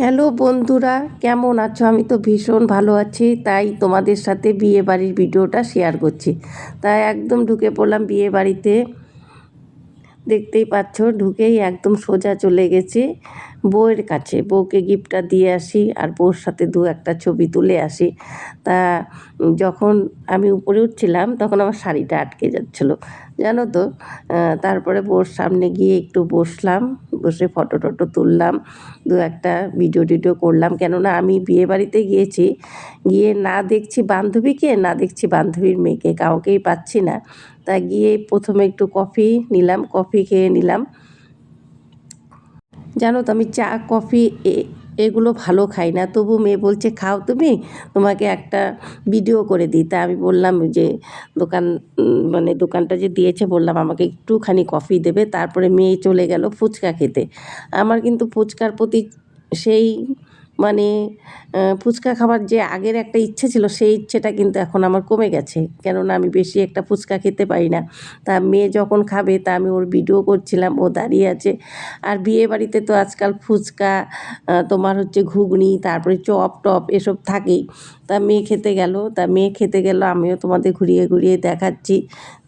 Hello বন্ধুরা, কেমন আছো? আমি তো ভীষণ ভালো আছি, তাই তোমাদের সাথে বিয়ে বাড়ির ভিডিওটা শেয়ার করছি। তাই একদম ঢুকে পড়লাম বিয়ে বাড়িতে। দেখতেই পাচ্ছ, ঢুকেই একদম সোজা চলে গেছি বউয়ের কাছে, বউকে গিফটটা দিয়ে আসি আর বউর সাথে দু একটা ছবি তুলে আসি। তা যখন আমি উপরে উঠছিলাম তখন আমার শাড়িটা আটকে যাচ্ছিলো, জানো তো। তারপরে বউর সামনে গিয়ে একটু বসলাম, বসে ফটো টটো তুললাম, দু একটা ভিডিও টিডিও করলাম। কেননা আমি বিয়ে বাড়িতে গিয়েছি, গিয়ে না দেখছি বান্ধবীকে, না দেখছি বান্ধবীর মেয়েকে, কাউকেই পাচ্ছি না। তা গিয়ে প্রথমে একটু কফি নিলাম, কফি খেয়ে নিলাম। জানো তো আমি চা কফি এগুলো ভালো খাই না, তবু মেয়ে বলছে খাও তুমি, তোমাকে একটা ভিডিও করে দিই। তা আমি বললাম যে দোকান মানে দোকানটা যে দিয়েছে, বললাম আমাকে একটুখানি কফি দেবে। তারপরে মেয়ে চলে গেল ফুচকা খেতে। আমার কিন্তু ফুচকার প্রতি সেই মানে ফুচকা খাবার যে আগের একটা ইচ্ছে ছিল, সেই ইচ্ছেটা কিন্তু এখন আমার কমে গেছে। কেননা আমি বেশি একটা ফুচকা খেতে পারি না। তা মেয়ে যখন খাবে, তা আমি ওর ভিডিও করছিলাম, ও দাঁড়িয়ে আছে। আর বিয়ে বাড়িতে তো আজকাল ফুচকা, তোমার হচ্ছে ঘুগনি, তারপরে চপ টপ এসব থাকেই। তা মেয়ে খেতে গেল, আমিও তোমাদের ঘুরিয়ে ঘুরিয়ে দেখাচ্ছি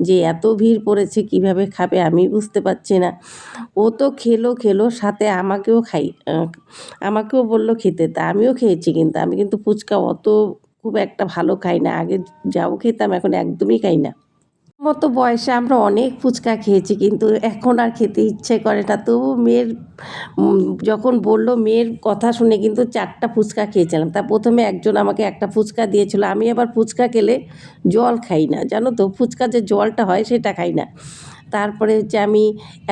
যে এত ভিড় পড়েছে, কিভাবে খাবে আমি বুঝতে পারছি না। ও তো খেলো খেলো, সাথে আমাকেও বলল খেতে। তা আমিও খেয়েছি, কিন্তু আমি কিন্তু ফুচকা অত খুব একটা ভালো খাই না। আগে যাও খেতাম, এখন একদমই খাই না। মতো বয়সে আমরা অনেক ফুচকা খেয়েছি, কিন্তু এখন আর খেতে ইচ্ছে করে না। তবু মেয়ের যখন বলল, মেয়ের কথা শুনে কিন্তু 4টা ফুচকা খেয়েছিলাম। তা প্রথমে একজন আমাকে একটা ফুচকা দিয়েছিল। আমি আবার ফুচকা খেলে জল খাই না, জানো তো, ফুচকা যে জলটা হয় সেটা খাই না। তারপরে হচ্ছে আমি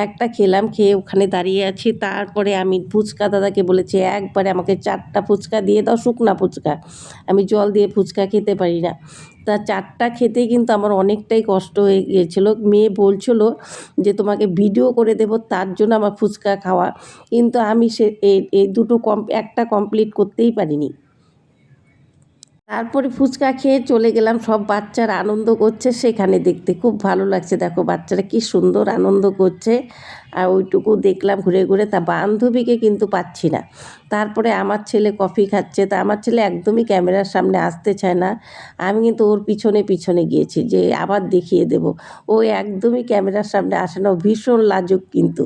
একটা খেলাম, খেয়ে ওখানে দাঁড়িয়ে আছি। তারপরে আমি ফুচকা দাদাকে বলেছি একবারে আমাকে 4টা ফুচকা দিয়ে দাও, শুকনা ফুচকা, আমি জল দিয়ে ফুচকা খেতে পারি না। তা 4টা খেতেই কিন্তু আমার অনেকটাই কষ্ট হয়ে গিয়েছিল। মেয়ে বলছিল যে তোমাকে ভিডিও করে দেবো, তার জন্য আমার ফুচকা খাওয়া, কিন্তু আমি এই দুটো একটা কমপ্লিট করতেই পারিনি। তারপরে ফুচকা খেয়ে চলে গেলাম, সব বাচ্চারা আনন্দ করছে সেখানে, দেখতে খুব ভালো লাগছে। দেখো বাচ্চারা কি সুন্দর আনন্দ করছে। আর ওইটুকু দেখলাম ঘুরে ঘুরে। তা বান্ধবীকে কিন্তু পাচ্ছি না। তারপরে আমার ছেলে কফি খাচ্ছে, তা আমার ছেলে একদমই ক্যামেরার সামনে আসতে চায় না। আমি কিন্তু ওর পিছনে পিছনে গিয়েছি যে আবার দেখিয়ে দেব। ও একদমই ক্যামেরার সামনে আসে না, ও ভীষণ লাজুক কিন্তু।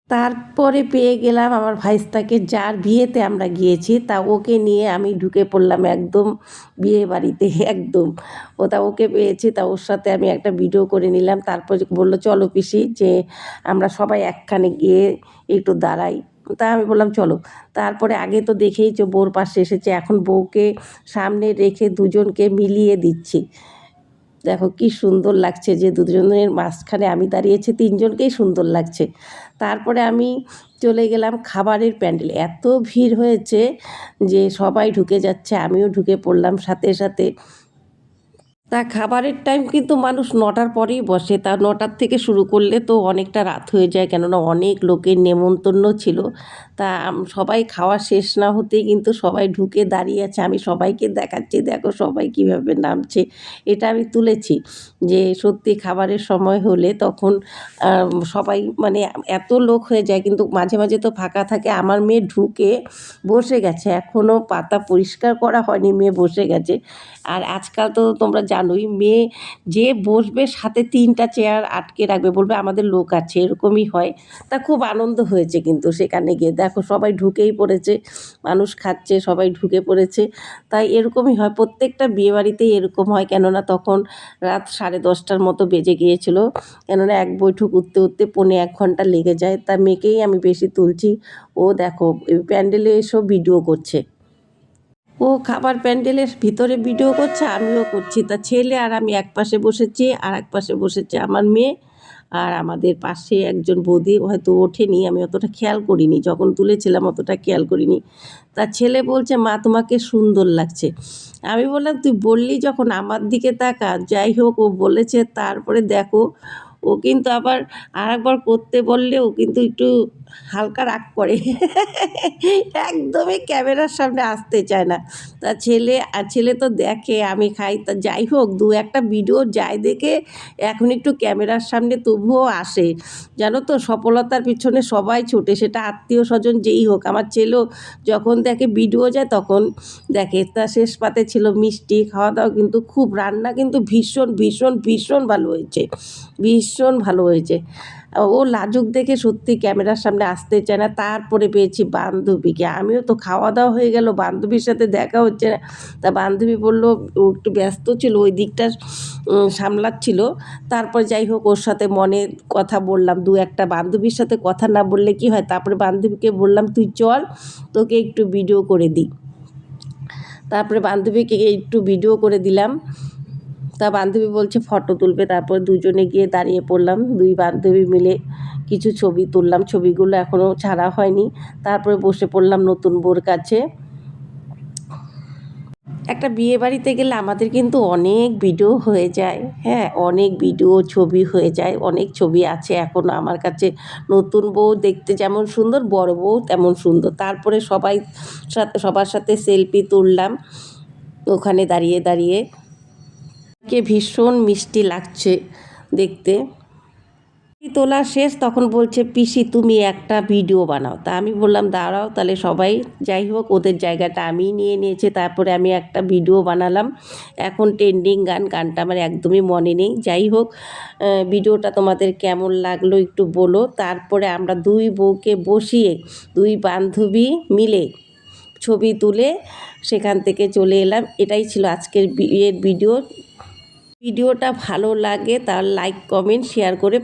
তারপরে পেয়ে গেলাম আমার ভাইস্তাকে, যার বিয়েতে আমরা গিয়েছি। তা ওকে নিয়ে আমি ঢুকে পড়লাম একদম বিয়ে বাড়িতে একদম। ওকে পেয়েছি, তা ওর সাথে আমি একটা ভিডিও করে নিলাম। তারপর বললো চলো পিসি, যে আমরা সবাই একখানে গিয়ে একটু দাঁড়াই। তা আমি বললাম চলো। তারপরে আগে তো দেখেইছো বউর পাশে এসেছে, এখন বউকে সামনে রেখে দুজনকে মিলিয়ে দিচ্ছি। দেখো কি সুন্দর লাগছে যে দুজনের মাঝখানে আমি দাঁড়িয়েছি, তিনজনকেই সুন্দর লাগছে। তারপরে আমি চলে গেলাম খাবারের প্যান্ডেলে। এত ভিড় হয়েছে যে সবাই ঢুকে যাচ্ছে, আমিও ঢুকে পড়লাম সাথে সাথে। তা খাবারের টাইম কিন্তু মানুষ 9টার পরেই বসে। তা 9টার থেকে শুরু করলে তো অনেকটা রাত হয়ে যায়, কেননা অনেক লোকের নেমন্তন্ন ছিল। তা সবাই খাওয়া শেষ না হতেই কিন্তু সবাই ঢুকে দাঁড়িয়ে আছে। আমি সবাইকে দেখাচ্ছি, দেখো সবাই কীভাবে নামছে। এটা আমি তুলেছি যে সত্যি খাবারের সময় হলে তখন সবাই মানে এত লোক হয়ে যায়, কিন্তু মাঝে মাঝে তো ফাঁকা থাকে। আমার মেয়ে ঢুকে বসে গেছে, এখনও পাতা পরিষ্কার করা হয়নি, মেয়ে বসে গেছে। আর আজকাল তো তোমরা জানোই, মেয়ে যে বসবে সাথে 3টা চেয়ার আটকে রাখবে, বলবে আমাদের লোক আছে, এরকমই হয়। তা খুব আনন্দ হয়েছে কিন্তু সেখানে গিয়ে। দেখো সবাই ঢুকেই পড়েছে, মানুষ খাচ্ছে, সবাই ঢুকে পড়েছে। তাই এরকমই হয়, প্রত্যেকটা বিয়েবাড়িতেই এরকম হয়। কেননা তখন রাত 10:30টার মতো বেজে গিয়েছিল। কেননা এক বৈঠক উঠতে উঠতে 1.25 ঘন্টা লেগে যায়। তা মেয়েকেই আমি বেশি তুলছি। ও দেখো প্যান্ডেলে এসব ভিডিও করছে, ও খাবার প্যান্ডেলের ভিতরে ভিডিও করছে, আমিও করছি। তা ছেলে আর আমি এক পাশে বসেছি, আর এক পাশে বসেছে আমার মেয়ে। আর আমাদের পাশে একজন বৌদি, হয়তো ওঠেনি, আমি অতটা খেয়াল করিনি, যখন তুলেছিলাম অতটা খেয়াল করিনি। তা ছেলে বলছে মা তোমাকে সুন্দর লাগছে। আমি বললাম তুই বললি যখন আমার দিকে তাকা। যাই হোক, ও বলেছে। তারপরে দেখো ও ও কিন্তু আবার আরেকবার করতে বললে ও কিন্তু একটু হালকা রাগ করে একদমই ক্যামেরার সামনে আসতে চায় না। তা ছেলে তো দেখে আমি খাই, তা যাই হোক দু একটা ভিডিও যায় দেখে এখন একটু ক্যামেরার সামনে তবুও আসে। জানো তো সফলতার পিছনে সবাই ছোটে, সেটা আত্মীয় স্বজন যেই হোক। আমার ছেলেও যখন দেখে ভিডিও যায় তখন দেখে। তা শেষ পাতে ছিল মিষ্টি, খাওয়া দাওয়া কিন্তু খুব, রান্না কিন্তু ভীষণ ভীষণ ভীষণ ভালো হয়েছে, ভীষণ ভালো হয়েছে। ও লাজুক দেখে সত্যি ক্যামেরার সামনে আসতে চায় না। তারপরে পেয়েছি বান্ধবীকে, আমিও তো খাওয়া দাওয়া হয়ে গেল, বান্ধবীর সাথে দেখা হচ্ছে না। তা বান্ধবী বললো ও একটু ব্যস্ত ছিল, ওই দিকটা সামলাচ্ছিল। তারপর যাই হোক ওর সাথে মনে কথা বললাম, দু একটা। বান্ধবীর সাথে কথা না বললে কি হয়, তারপরে বান্ধবীকে বললাম তুই চল তোকে একটু ভিডিও করে দিই। তারপরে বান্ধবীকে একটু ভিডিও করে দিলাম। তা বান্ধবী বলছে ফটো তুলবে, তারপর দুজনে গিয়ে দাঁড়িয়ে পড়লাম, দুই বান্ধবী মিলে কিছু ছবি তুললাম। ছবিগুলো এখনও ছাড়া হয়নি। তারপরে বসে পড়লাম নতুন বউর কাছে। একটা বিয়ে বাড়িতে গেলে আমাদের কিন্তু অনেক ভিডিও হয়ে যায়, হ্যাঁ, অনেক ভিডিও ছবি হয়ে যায়, অনেক ছবি আছে এখনও আমার কাছে। নতুন বউ দেখতে যেমন সুন্দর, বড় বউ তেমন সুন্দর। তারপরে সবার সাথে সেলফি তুললাম ওখানে দাঁড়িয়ে দাঁড়িয়ে। কে ভীষণ মিষ্টি লাগছে দেখতে। তোলা শেষ, তখন বলছে পিসি তুমি একটা ভিডিও বানাও। তা আমি বললাম দাঁড়াও তাহলে সবাই, যাই হোক ওদের জায়গাটা আমি নিয়ে নিয়েছি। তারপরে আমি একটা ভিডিও বানালাম। এখন ট্রেন্ডিং গানটা আমার একদমই মনে নেই। যাই হোক ভিডিওটা তোমাদের কেমন লাগলো একটু বলো। তারপরে আমরা দুই বউকে বসিয়ে দুই বান্ধবী মিলে ছবি তুলে সেখান থেকে চলে এলাম। এটাই ছিল আজকের বিয়ের ভিডিওটা ভালো লাগে তার লাইক কমেন্ট শেয়ার করে